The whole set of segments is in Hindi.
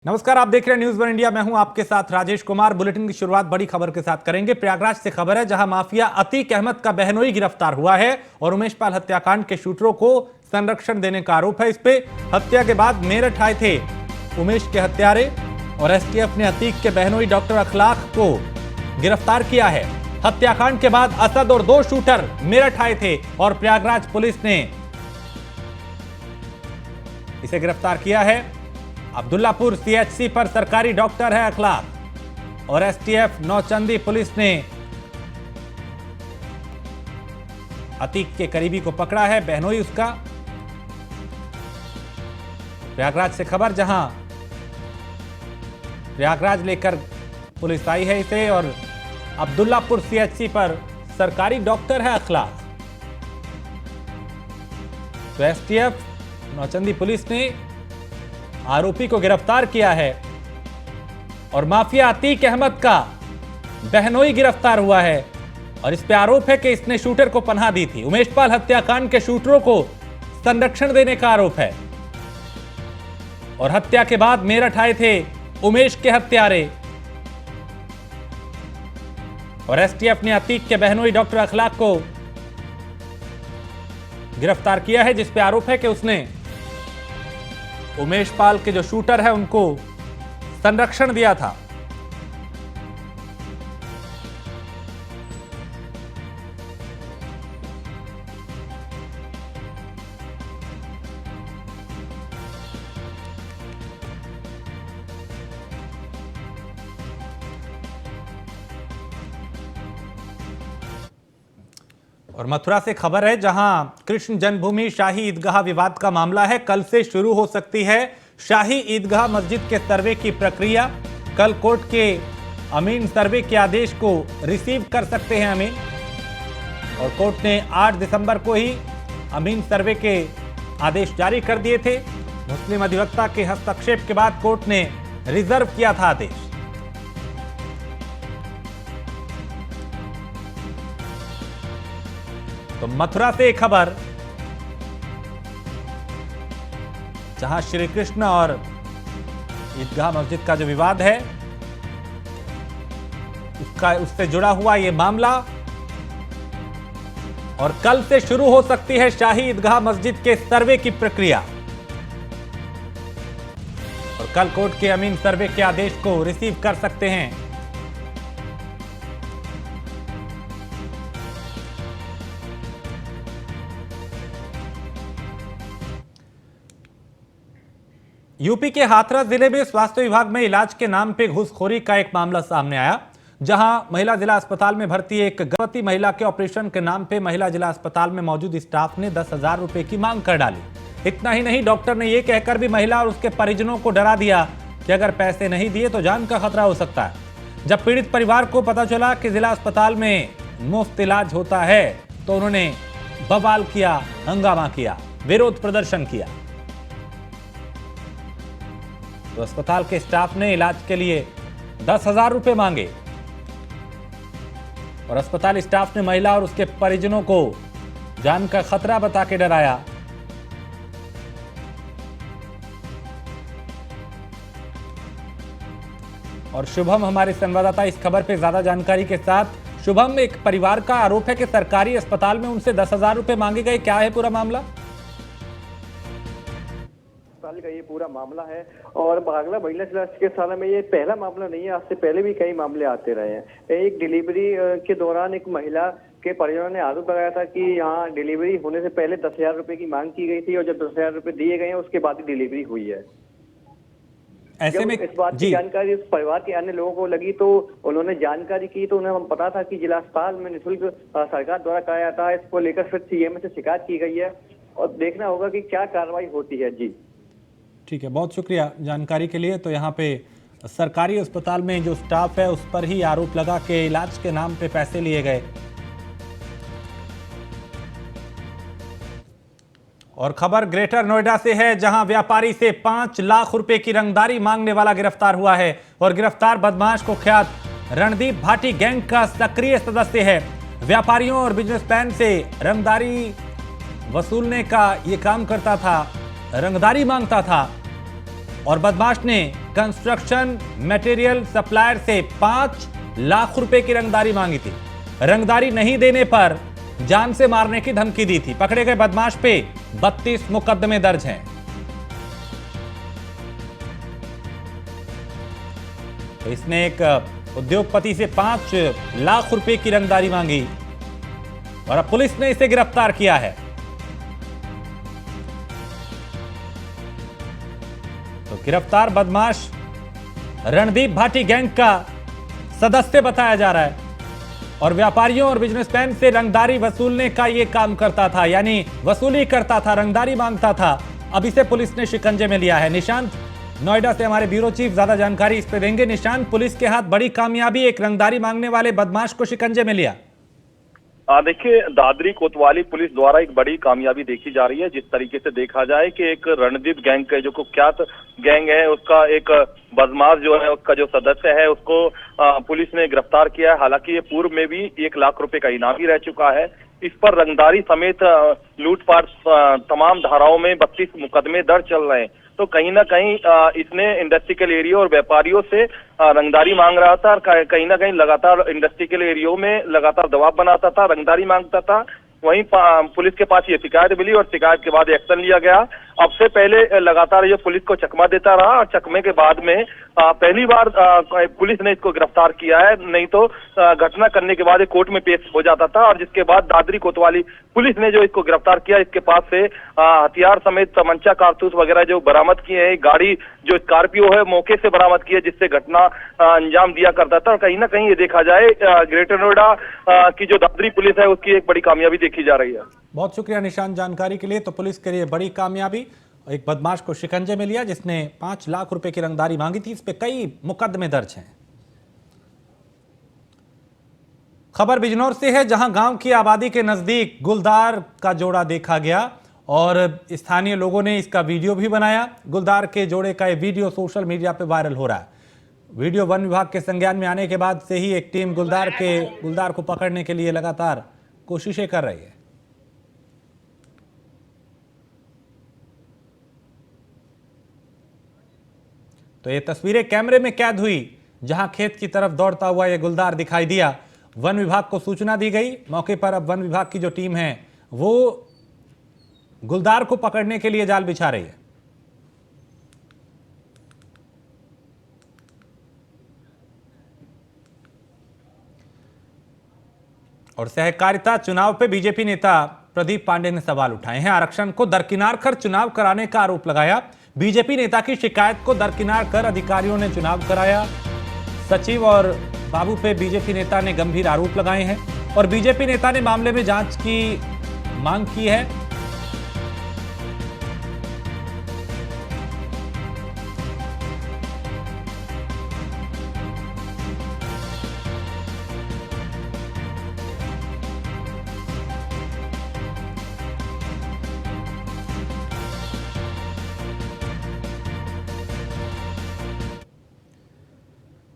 नमस्कार, आप देख रहे हैं न्यूज वन इंडिया। मैं हूं आपके साथ राजेश कुमार। बुलेटिन की शुरुआत बड़ी खबर के साथ करेंगे। प्रयागराज से खबर है, जहां माफिया अतीक अहमद का बहनोई गिरफ्तार हुआ है और उमेश पाल हत्याकांड के शूटरों को संरक्षण देने का आरोप है। इस पे हत्या के बाद मेरठ आए थे उमेश के हत्यारे और एसटीएफ ने अतीक के बहनोई डॉक्टर अखलाक को गिरफ्तार किया है। हत्याकांड के बाद असद और 2 शूटर मेरठ आए थे और प्रयागराज पुलिस ने इसे गिरफ्तार किया है। अब्दुल्लापुर सीएचसी पर सरकारी डॉक्टर है अखलाक और एसटीएफ नौचंदी पुलिस ने अतीक के करीबी को पकड़ा है, बहनोई उसका। प्रयागराज से खबर, जहां प्रयागराज लेकर पुलिस आई है इसे और अब्दुल्लापुर सीएचसी पर सरकारी डॉक्टर है अखलाक। तो एसटीएफ नौचंदी पुलिस ने आरोपी को गिरफ्तार किया है और माफिया अतीक अहमद का बहनोई गिरफ्तार हुआ है और इस पे आरोप है कि इसने शूटर को पनाह दी थी। उमेश पाल हत्याकांड के शूटरों को संरक्षण देने का आरोप है और हत्या के बाद मेरठ आए थे उमेश के हत्यारे और एसटीएफ ने अतीक के बहनोई डॉक्टर अखलाक को गिरफ्तार किया है, जिस पे आरोप है कि उसने उमेश पाल के जो शूटर है उनको संरक्षण दिया था। और मथुरा से खबर है, जहां कृष्ण जन्मभूमि शाही ईदगाह विवाद का मामला है। कल से शुरू हो सकती है शाही ईदगाह मस्जिद के सर्वे की प्रक्रिया। कल कोर्ट के अमीन सर्वे के आदेश को रिसीव कर सकते हैं अमीन, और कोर्ट ने 8 दिसंबर को ही अमीन सर्वे के आदेश जारी कर दिए थे। मुस्लिम अधिवक्ता के हस्तक्षेप के बाद कोर्ट ने रिजर्व किया था आदेश। तो मथुरा से एक खबर, जहां श्री कृष्ण और ईदगाह मस्जिद का जो विवाद है उससे जुड़ा हुआ ये मामला, और कल से शुरू हो सकती है शाही ईदगाह मस्जिद के सर्वे की प्रक्रिया। और कल कोर्ट के अमीन सर्वे के आदेश को रिसीव कर सकते हैं। यूपी के हाथरस जिले में स्वास्थ्य विभाग में इलाज के नाम पे घूसखोरी का एक मामला सामने आया, जहां महिला जिला अस्पताल में भर्ती एक गर्भवती महिला के ऑपरेशन के नाम पे महिला जिला अस्पताल में मौजूद स्टाफ ने 10,000 रुपए की मांग कर डाली। इतना ही नहीं, डॉक्टर ने यह कहकर भी महिला और उसके परिजनों को डरा दिया कि अगर पैसे नहीं दिए तो जान का खतरा हो सकता है। जब पीड़ित परिवार को पता चला कि जिला अस्पताल में मुफ्त इलाज होता है तो उन्होंने बवाल किया, हंगामा किया, विरोध प्रदर्शन किया। तो अस्पताल के स्टाफ ने इलाज के लिए 10,000 रुपए मांगे और अस्पताल स्टाफ ने महिला और उसके परिजनों को जान का खतरा बता के डराया। और शुभम हमारे संवाददाता इस खबर पे ज्यादा जानकारी के साथ। शुभम, एक परिवार का आरोप है कि सरकारी अस्पताल में उनसे 10,000 रुपए मांगे गए, क्या है पूरा मामला? का ये पूरा मामला है और बागला महिला जिला चिकित्सालय में ये पहला मामला नहीं है। आज से पहले भी कई मामले आते रहे हैं। एक डिलीवरी के दौरान एक महिला के परिजनों ने आरोप लगाया था कि यहाँ डिलीवरी होने से पहले 10,000 रुपए की मांग की गई थी और जब 10,000 रुपए दिए गए हैं उसके बाद ही डिलीवरी हुई है। ऐसे में इस बात की जानकारी उस परिवार के अन्य लोगों को लगी तो उन्होंने जानकारी की, तो उन्हें पता था कि जिला अस्पताल में निःशुल्क सरकार द्वारा कराया जाता है। इसको लेकर फिर सीएम से शिकायत की गई है और देखना होगा कि क्या कार्रवाई होती है। जी ठीक है, बहुत शुक्रिया जानकारी के लिए। तो यहाँ पे सरकारी अस्पताल में जो स्टाफ है उस पर ही आरोप लगा कि इलाज के नाम पे पैसे लिए गए। और खबर ग्रेटर नोएडा से है, जहां व्यापारी से 5 लाख रुपए की रंगदारी मांगने वाला गिरफ्तार हुआ है और गिरफ्तार बदमाश को ख्यात रणदीप भाटी गैंग का सक्रिय सदस्य है। व्यापारियों और बिजनेसमैन से रंगदारी वसूलने का ये काम करता था, रंगदारी मांगता था और बदमाश ने कंस्ट्रक्शन मटेरियल सप्लायर से 5 लाख रुपए की रंगदारी मांगी थी। रंगदारी नहीं देने पर जान से मारने की धमकी दी थी। पकड़े गए बदमाश पे 32 मुकदमे दर्ज हैं। तो इसने एक उद्योगपति से 5 लाख रुपए की रंगदारी मांगी और अब पुलिस ने इसे गिरफ्तार किया है। तो गिरफ्तार बदमाश रणदीप भाटी गैंग का सदस्य बताया जा रहा है और व्यापारियों और बिजनेसमैन से रंगदारी वसूलने का यह काम करता था, यानी वसूली करता था, रंगदारी मांगता था। अब इसे पुलिस ने शिकंजे में लिया है। निशांत नोएडा से हमारे ब्यूरो चीफ ज्यादा जानकारी इस पे देंगे। निशांत, पुलिस के हाथ बड़ी कामयाबी, एक रंगदारी मांगने वाले बदमाश को शिकंजे में लिया। देखिए, दादरी कोतवाली पुलिस द्वारा एक बड़ी कामयाबी देखी जा रही है। जिस तरीके से देखा जाए कि एक रणदीप गैंग का जो कुख्यात गैंग है, उसका एक बदमाश जो है, उसका जो सदस्य है, उसको पुलिस ने गिरफ्तार किया है। हालांकि ये पूर्व में भी 1 लाख रुपए का इनाम ही रह चुका है। इस पर रंगदारी समेत लूटपाट तमाम धाराओं में 32 मुकदमे दर्ज चल रहे हैं। तो कहीं ना कहीं इसने इंडस्ट्रियल एरिया और व्यापारियों से रंगदारी मांग रहा था और कहीं ना कहीं लगातार इंडस्ट्रियल एरिया में लगातार दबाव बनाता था, रंगदारी मांगता था। वहीं पुलिस के पास ये शिकायत मिली और शिकायत के बाद एक्शन लिया गया। अब से पहले लगातार ये पुलिस को चकमा देता रहा और चकमे के बाद में पहली बार पुलिस ने इसको गिरफ्तार किया है। नहीं तो घटना करने के बाद ये कोर्ट में पेश हो जाता था और जिसके बाद दादरी कोतवाली पुलिस ने जो इसको गिरफ्तार किया, इसके पास से हथियार समेत तमंचा, कारतूस वगैरह जो बरामद किए हैं। गाड़ी जो स्कॉर्पियो है मौके से बरामद की है, जिससे घटना अंजाम दिया करता था। और कहीं ना कहीं ये देखा जाए ग्रेटर नोएडा की जो दादरी पुलिस है, उसकी एक बड़ी कामयाबी देखी जा रही है। बहुत शुक्रिया निशांत जानकारी के लिए। तो पुलिस के लिए बड़ी कामयाबी, एक बदमाश को शिकंजे में लिया जिसने 5 लाख रुपए की रंगदारी मांगी थी। इस पे कई मुकदमे दर्ज हैं। खबर बिजनौर से है, जहां गांव की आबादी के नजदीक गुलदार का जोड़ा देखा गया और स्थानीय लोगों ने इसका वीडियो भी बनाया। गुलदार के जोड़े का यह वीडियो सोशल मीडिया पे वायरल हो रहा है। वीडियो वन विभाग के संज्ञान में आने के बाद से ही एक टीम गुलदार को पकड़ने के लिए लगातार कोशिशें कर रही है। तो ये तस्वीरें कैमरे में कैद हुई, जहां खेत की तरफ दौड़ता हुआ यह गुलदार दिखाई दिया। वन विभाग को सूचना दी गई। मौके पर अब वन विभाग की जो टीम है वो गुलदार को पकड़ने के लिए जाल बिछा रही है। और सहकारिता चुनाव पे बीजेपी नेता प्रदीप पांडे ने सवाल उठाए हैं। आरक्षण को दरकिनार कर चुनाव कराने का आरोप लगाया। बीजेपी नेता की शिकायत को दरकिनार कर अधिकारियों ने चुनाव कराया। सचिव और बाबू पे बीजेपी नेता ने गंभीर आरोप लगाए हैं और बीजेपी नेता ने मामले में जांच की मांग की है।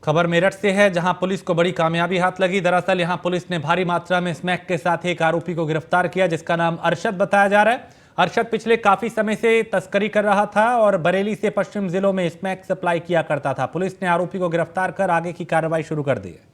खबर मेरठ से है, जहां पुलिस को बड़ी कामयाबी हाथ लगी। दरअसल यहां पुलिस ने भारी मात्रा में स्मैक के साथ एक आरोपी को गिरफ्तार किया, जिसका नाम अरशद बताया जा रहा है। अरशद पिछले काफी समय से तस्करी कर रहा था और बरेली से पश्चिम जिलों में स्मैक सप्लाई किया करता था। पुलिस ने आरोपी को गिरफ्तार कर आगे की कार्रवाई शुरू कर दी है।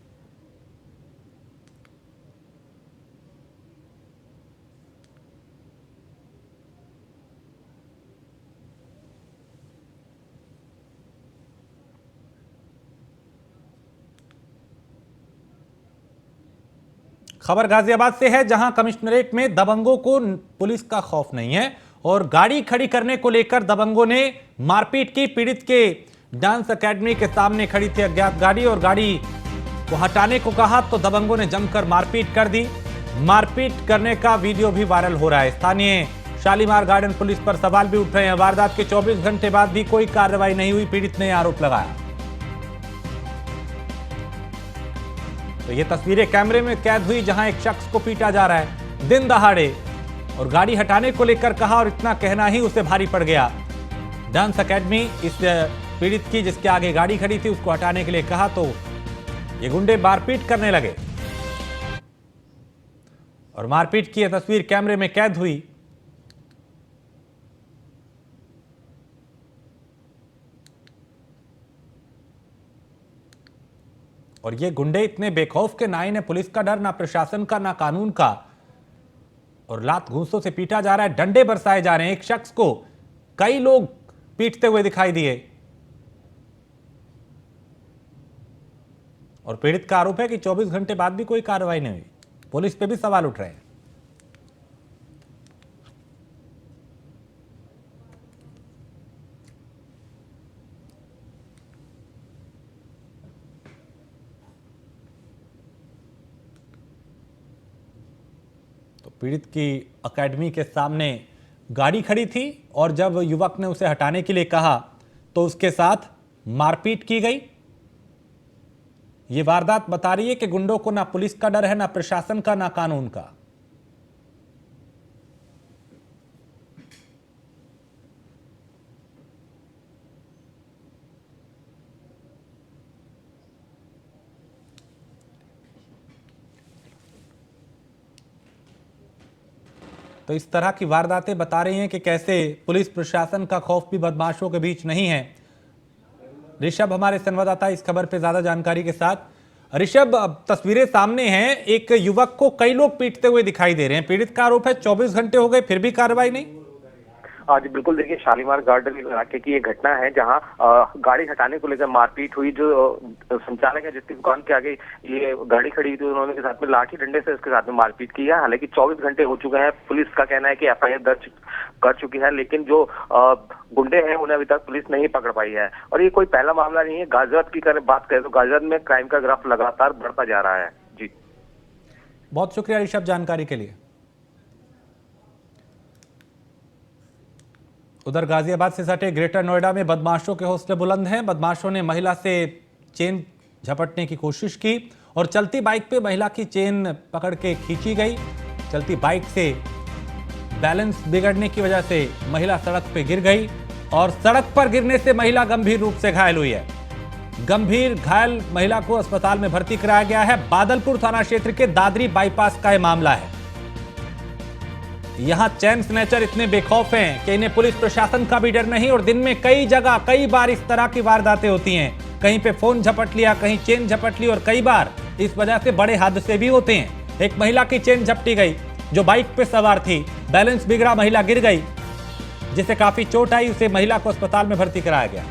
खबर गाजियाबाद से है, जहां कमिश्नरेट में दबंगों को पुलिस का खौफ नहीं है और गाड़ी खड़ी करने को लेकर दबंगों ने मारपीट की। पीड़ित के डांस एकेडमी के सामने खड़ी थी अज्ञात गाड़ी और गाड़ी को हटाने को कहा तो दबंगों ने जमकर मारपीट कर दी। मारपीट करने का वीडियो भी वायरल हो रहा है। स्थानीय शालीमार गार्डन पुलिस पर सवाल भी उठ रहे हैं। वारदात के 24 घंटे बाद भी कोई कार्रवाई नहीं हुई, पीड़ित ने आरोप लगाया। तो ये तस्वीरें कैमरे में कैद हुई, जहां एक शख्स को पीटा जा रहा है दिन दहाड़े और गाड़ी हटाने को लेकर कहा और इतना कहना ही उसे भारी पड़ गया। डांस एकेडमी इस पीड़ित की जिसके आगे गाड़ी खड़ी थी, उसको हटाने के लिए कहा तो ये गुंडे मारपीट करने लगे और मारपीट की यह तस्वीर कैमरे में कैद हुई। और ये गुंडे इतने बेखौफ के ना इन्हें पुलिस का डर, ना प्रशासन का, ना कानून का, और लात घूंसों से पीटा जा रहा है, डंडे बरसाए जा रहे हैं। एक शख्स को कई लोग पीटते हुए दिखाई दिए और पीड़ित का आरोप है कि 24 घंटे बाद भी कोई कार्रवाई नहीं हुई। पुलिस पे भी सवाल उठ रहे हैं। तो पीड़ित की एकेडमी के सामने गाड़ी खड़ी थी और जब युवक ने उसे हटाने के लिए कहा तो उसके साथ मारपीट की गई। यह वारदात बता रही है कि गुंडों को ना पुलिस का डर है, ना प्रशासन का, ना कानून का। तो इस तरह की वारदातें बता रही हैं कि कैसे पुलिस प्रशासन का खौफ भी बदमाशों के बीच नहीं है। ऋषभ हमारे संवाददाता इस खबर पे ज्यादा जानकारी के साथ। ऋषभ, अब तस्वीरें सामने हैं, एक युवक को कई लोग पीटते हुए दिखाई दे रहे हैं। पीड़ित का आरोप है 24 घंटे हो गए फिर भी कार्रवाई नहीं। जी बिल्कुल, देखिए शालीमार गार्डन इलाके की ये घटना है जहां गाड़ी हटाने को लेकर मारपीट हुई। जो संचालक है जिसकी दुकान के आगे ये गाड़ी खड़ी हुई थी, उन्होंने के साथ में लाठी डंडे से उसके साथ में मारपीट की है। हालांकि 24 घंटे हो चुके हैं, पुलिस का कहना है कि एफआईआर दर्ज कर चुकी है, लेकिन जो गुंडे हैं उन्हें अभी तक पुलिस नहीं पकड़ पाई है। और ये कोई पहला मामला नहीं है। गाजियाबाद की बात करें तो गाजियाबाद में क्राइम का ग्राफ लगातार बढ़ता जा रहा है। जी बहुत शुक्रिया ऋषभ जानकारी के लिए। उधर गाजियाबाद से सटे ग्रेटर नोएडा में बदमाशों के हौसले बुलंद हैं। बदमाशों ने महिला से चेन झपटने की कोशिश की और चलती बाइक पे महिला की चेन पकड़ के खींची गई। चलती बाइक से बैलेंस बिगड़ने की वजह से महिला सड़क पे गिर गई और सड़क पर गिरने से महिला गंभीर रूप से घायल हुई है। गंभीर घायल महिला को अस्पताल में भर्ती कराया गया है। बादलपुर थाना क्षेत्र के दादरी बाईपास का यह मामला है। यहां चैन स्नैचर इतने बेखौफ हैं कि इन्हें पुलिस प्रशासन का भी डर नहीं और दिन में कई जगह कई बार इस तरह की वारदातें होती हैं। कहीं पे फोन झपट लिया, कहीं चेन झपट ली और कई बार इस वजह से बड़े हादसे भी होते हैं। एक महिला की चेन झपटी गई जो बाइक पे सवार थी, बैलेंस बिगड़ा, महिला गिर गई जिसे काफी चोट आई। उसे महिला को अस्पताल में भर्ती कराया गया।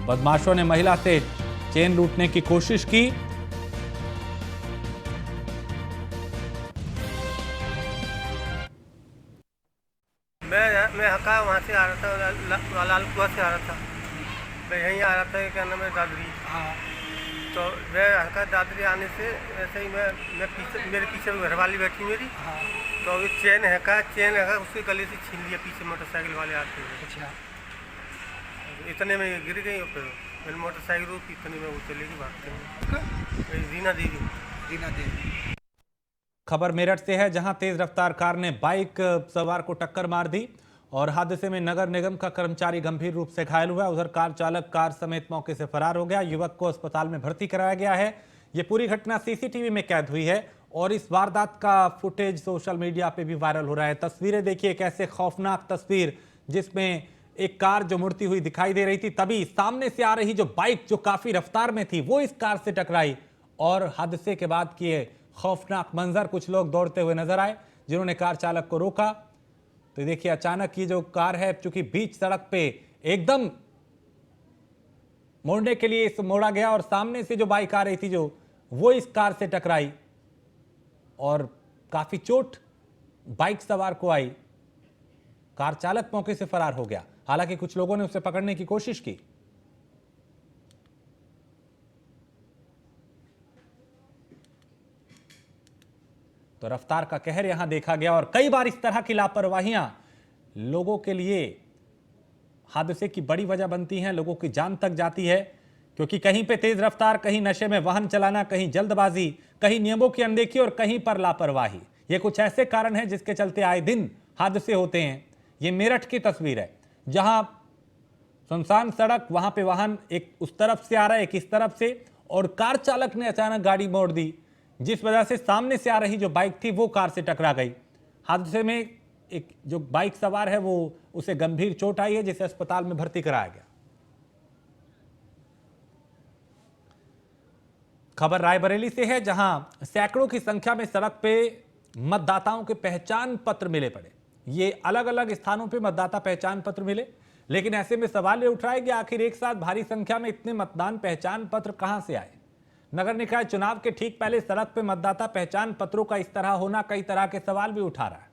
बदमाशों ने महिला से चेन लूटने की कोशिश की। मैं हका वहाँ से आ रहा था, लालपुरा से आ रहा था। मैं यहीं आ रहा था, क्या नाम है, दादरी। हाँ, तो मैं हका दादरी आने से ऐसे ही मैं पीछे, मेरे पीछे घरवाली बैठी मेरी। हाँ, तो अभी चेन है उसके गले से छीन लिया पीछे मोटरसाइकिल वाले आते हुए। अच्छा, इतने में गिर गई और फिर मोटरसाइकिल रोकी, इतने में वो चलेगी भागते हैं। रीना देवी। खबर मेरठ से है जहां तेज रफ्तार कार ने बाइक सवार को टक्कर मार दी और हादसे में नगर निगम का कर्मचारी गंभीर रूप से घायल हुआ। उधर कार चालक कार समेत मौके से फरार हो गया। युवक को अस्पताल में भर्ती कराया गया है। यह पूरी घटना सीसीटीवी में कैद हुई है और इस वारदात का फुटेज सोशल मीडिया पे भी वायरल हो रहा है। तस्वीरें देखिए, कैसे खौफनाक तस्वीर, जिसमें एक कार जो मुड़ती हुई दिखाई दे रही थी, तभी सामने से आ रही जो बाइक जो काफी रफ्तार में थी वो इस कार से टकराई और हादसे के बाद किए खौफनाक मंजर। कुछ लोग दौड़ते हुए नजर आए जिन्होंने कार चालक को रोका। तो देखिए, अचानक ये जो कार है, चूंकि बीच सड़क पे एकदम मोड़ने के लिए इस मोड़ा गया और सामने से जो बाइक आ रही थी जो वो इस कार से टकराई और काफी चोट बाइक सवार को आई। कार चालक मौके से फरार हो गया। हालांकि कुछ लोगों ने उसे पकड़ने की कोशिश की। तो रफ्तार का कहर यहां देखा गया और कई बार इस तरह की लापरवाहियां लोगों के लिए हादसे की बड़ी वजह बनती हैं, लोगों की जान तक जाती है। क्योंकि कहीं पे तेज रफ्तार, कहीं नशे में वाहन चलाना, कहीं जल्दबाजी, कहीं नियमों की अनदेखी और कहीं पर लापरवाही। ये कुछ ऐसे कारण हैं जिसके चलते आए दिन हादसे होते हैं। ये मेरठ की तस्वीर है जहां सुनसान सड़क, वहां पे वाहन एक उस तरफ से आ रहा है, एक इस तरफ से, और कार चालक ने अचानक गाड़ी मोड़ दी। जिस वजह से सामने से आ रही जो बाइक थी वो कार से टकरा गई। हादसे में एक जो बाइक सवार है वो उसे गंभीर चोट आई है, जिसे अस्पताल में भर्ती कराया गया। खबर रायबरेली से है, जहां सैकड़ों की संख्या में सड़क पे मतदाताओं के पहचान पत्र मिले पड़े। ये अलग अलग स्थानों पे मतदाता पहचान पत्र मिले, लेकिन ऐसे में सवाल ये उठ रहा है कि आखिर एक साथ भारी संख्या में इतने मतदान पहचान पत्र कहां से आए। नगर निकाय चुनाव के ठीक पहले सड़क पे मतदाता पहचान पत्रों का इस तरह होना कई तरह के सवाल भी उठा रहा है।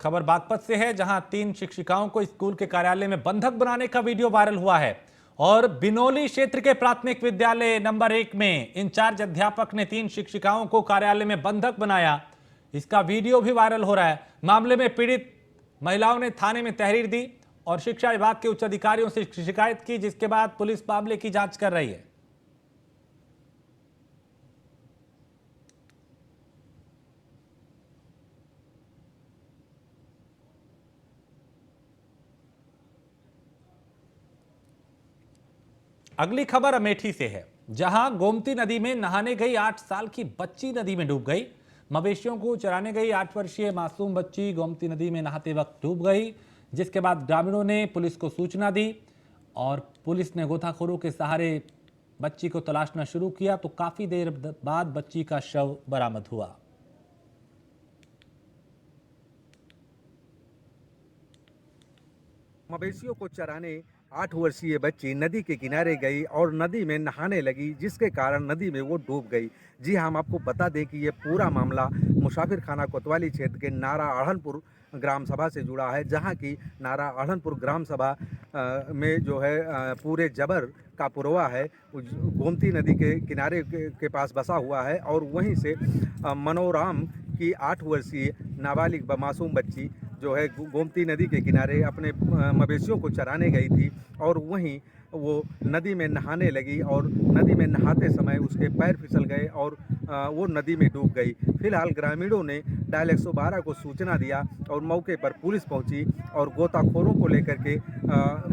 खबर बागपत से है, जहां 3 शिक्षिकाओं को स्कूल के कार्यालय में बंधक बनाने का वीडियो वायरल हुआ है और बिनौली क्षेत्र के प्राथमिक विद्यालय नंबर 1 में इंचार्ज अध्यापक ने 3 शिक्षिकाओं को कार्यालय में बंधक बनाया। इसका वीडियो भी वायरल हो रहा है। मामले में पीड़ित महिलाओं ने थाने में तहरीर दी और शिक्षा विभाग के उच्च अधिकारियों से शिकायत की, जिसके बाद पुलिस मामले की जांच कर रही है। अगली खबर अमेठी से है, जहां गोमती नदी में नहाने गई 8 साल की बच्ची नदी में डूब गई। मवेशियों को चराने गई 8 वर्षीय मासूम बच्ची गोमती नदी में नहाते वक्त डूब गई, जिसके बाद ग्रामीणों ने पुलिस को सूचना दी और पुलिस ने गोताखोरों के सहारे बच्ची को तलाशना शुरू किया, तो काफी देर बाद बच्ची का शव बरामद हुआ। मवेशियों को चराने 8 वर्षीय बच्ची नदी के किनारे गई और नदी में नहाने लगी, जिसके कारण नदी में वो डूब गई। जी हाँ, हम आपको बता दें कि ये पूरा मामला मुसाफिर खाना कोतवाली क्षेत्र के नारा आढ़नपुर ग्राम सभा से जुड़ा है, जहाँ की नारा आढ़नपुर ग्राम सभा में जो है पूरे जबर का पुरवा है, गोमती नदी के किनारे के पास बसा हुआ है और वहीं से मनोराम की 8 वर्षीय नाबालिग मासूम बच्ची जो है गोमती नदी के किनारे अपने मवेशियों को चराने गई थी और वहीं वो नदी में नहाने लगी और नदी में नहाते समय उसके पैर फिसल गए और वो नदी में डूब गई। फिलहाल ग्रामीणों ने डायल 112 को सूचना दिया और मौके पर पुलिस पहुंची और गोताखोरों को लेकर के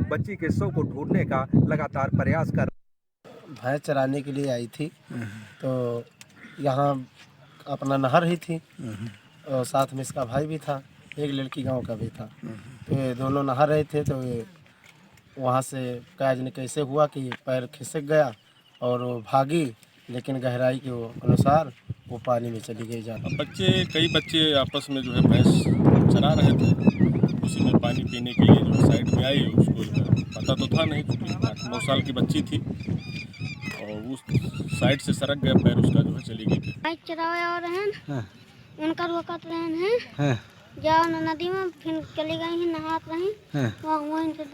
बच्ची के शव को ढूंढने का लगातार प्रयास कर। भैंस चराने के लिए आई थी तो यहाँ अपना नहर ही थी और साथ में इसका भाई भी था, एक लड़की गांव का भी था। तो ये दोनों नहा रहे थे तो वहाँ से क्या जाने कैसे हुआ कि पैर खिसक गया और वो भागी, लेकिन गहराई के अनुसार वो पानी में चली गई जा। कई बच्चे आपस में जो है भैंस चरा रहे थे, उसी में पानी पीने के लिए जो साइड में आई। उसको पता तो था नहीं, 8-9 साल की बच्ची थी और उस साइड से सरक गया पैर उसका, जो है चली गई। बाइक चलावे और हैं उनका रोकत रहे हैं जाओ नदी में, फिर चली गई हैं नहात रही।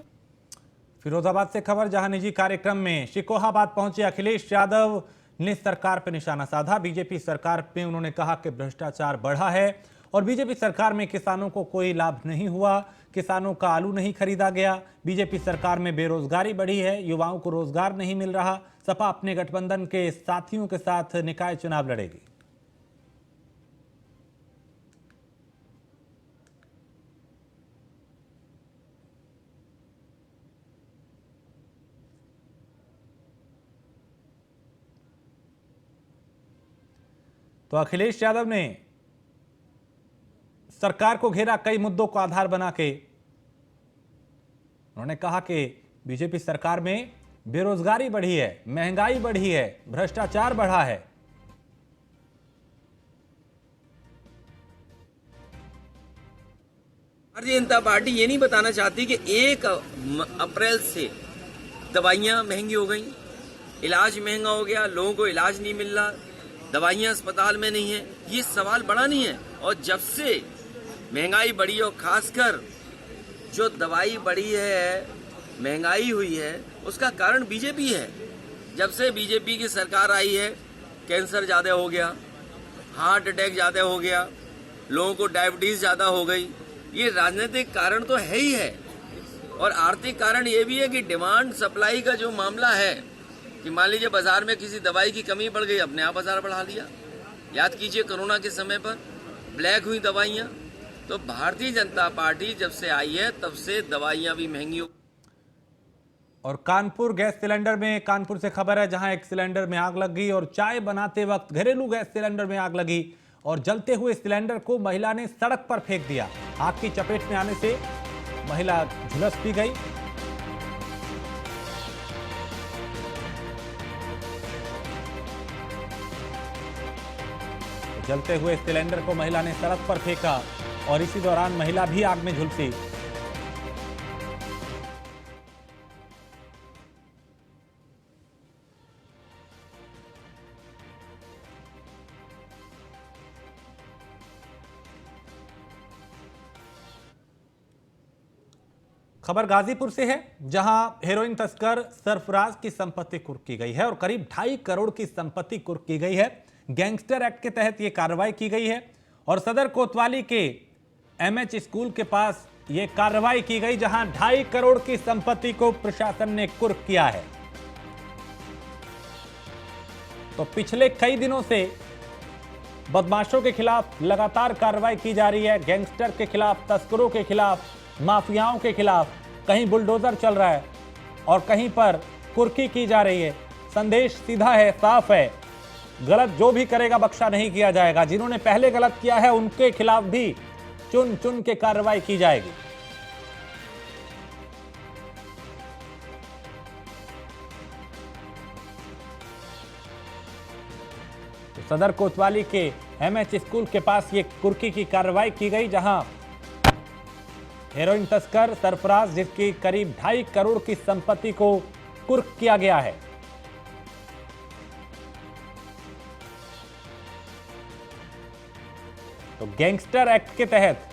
फिरोजाबाद से खबर, जहां निजी कार्यक्रम में शिकोहाबाद पहुंचे अखिलेश यादव ने सरकार पर निशाना साधा। बीजेपी सरकार में उन्होंने कहा कि भ्रष्टाचार बढ़ा है और बीजेपी सरकार में किसानों को कोई लाभ नहीं हुआ, किसानों का आलू नहीं खरीदा गया। बीजेपी सरकार में बेरोजगारी बढ़ी है, युवाओं को रोजगार नहीं मिल रहा। सपा अपने गठबंधन के साथियों के साथ निकाय चुनाव लड़ेगी। तो अखिलेश यादव ने सरकार को घेरा कई मुद्दों को आधार बना के। उन्होंने कहा कि बीजेपी सरकार में बेरोजगारी बढ़ी है, महंगाई बढ़ी है, भ्रष्टाचार बढ़ा है। भारतीय जनता पार्टी ये नहीं बताना चाहती कि 1 अप्रैल से दवाइयां महंगी हो गई, इलाज महंगा हो गया, लोगों को इलाज नहीं मिल रहा, दवाइयां अस्पताल में नहीं है। ये सवाल बड़ा नहीं है। और जब से महंगाई बढ़ी और खासकर जो दवाई बढ़ी है, महंगाई हुई है, उसका कारण बीजेपी है। जब से बीजेपी की सरकार आई है, कैंसर ज़्यादा हो गया, हार्ट अटैक ज़्यादा हो गया, लोगों को डायबिटीज़ ज़्यादा हो गई। ये राजनीतिक कारण तो है ही है और आर्थिक कारण ये भी है कि डिमांड सप्लाई का जो मामला है कि मान लीजिए बाजार में किसी दवाई की कमी पड़ गई, अपने आप बाजार बढ़ा लिया। याद कीजिए कोरोना के समय पर ब्लैक हुई दवाइयाँ, तो भारतीय जनता पार्टी जब से आई है तब से दवाइयां भी महंगी हो। और कानपुर गैस सिलेंडर में, कानपुर से खबर है जहां एक सिलेंडर में आग लग गई और चाय बनाते वक्त घरेलू गैस सिलेंडर में आग लगी और जलते हुए सिलेंडर को महिला ने सड़क पर फेंक दिया। आग की चपेट में आने से महिला झुलस भी गई। जलते हुए सिलेंडर को महिला ने सड़क पर फेंका और इसी दौरान महिला भी आग में झुलसी। खबर गाजीपुर से है जहां हेरोइन तस्कर सरफराज की संपत्ति कुर्क की गई है और करीब 2.5 करोड़ की संपत्ति कुर्क की गई है। गैंगस्टर एक्ट के तहत यह कार्रवाई की गई है और सदर कोतवाली के एमएच स्कूल के पास यह कार्रवाई की गई जहां 2.5 करोड़ की संपत्ति को प्रशासन ने कुर्क किया है। तो पिछले कई दिनों से बदमाशों के खिलाफ लगातार कार्रवाई की जा रही है, गैंगस्टर के खिलाफ, तस्करों के खिलाफ, माफियाओं के खिलाफ। कहीं बुलडोजर चल रहा है और कहीं पर कुर्की की जा रही है। संदेश सीधा है, साफ है, गलत जो भी करेगा बख्शा नहीं किया जाएगा। जिन्होंने पहले गलत किया है उनके खिलाफ भी चुन चुन के कार्रवाई की जाएगी। तो सदर कोतवाली के एमएच स्कूल के पास ये कुर्की की कार्रवाई की गई जहां हेरोइन तस्कर सरफराज जिसकी करीब 2.5 करोड़ की संपत्ति को कुर्क किया गया है। तो गैंगस्टर एक्ट के तहत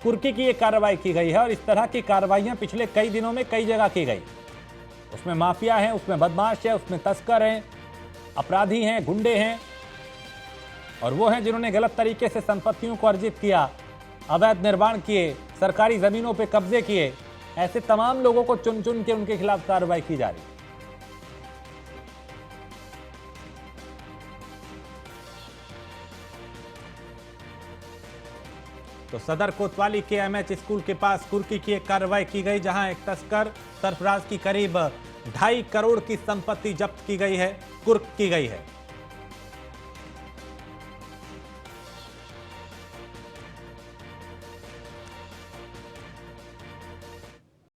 कुर्की की यह कार्रवाई की गई है और इस तरह की कार्रवाइयां पिछले कई दिनों में कई जगह की गई। उसमें माफिया है, उसमें बदमाश है, उसमें तस्कर हैं, अपराधी हैं, गुंडे हैं और वो हैं जिन्होंने गलत तरीके से संपत्तियों को अर्जित किया, अवैध निर्माण किए, सरकारी जमीनों पे कब्जे किए। ऐसे तमाम लोगों को चुन चुन के उनके खिलाफ कार्रवाई की जा रही है। तो सदर कोतवाली के एमएच स्कूल के पास कुर्की की एक कार्रवाई की गई जहां एक तस्कर सरफराज की करीब 2.5 करोड़ की संपत्ति जब्त की गई है, कुर्क की गई है।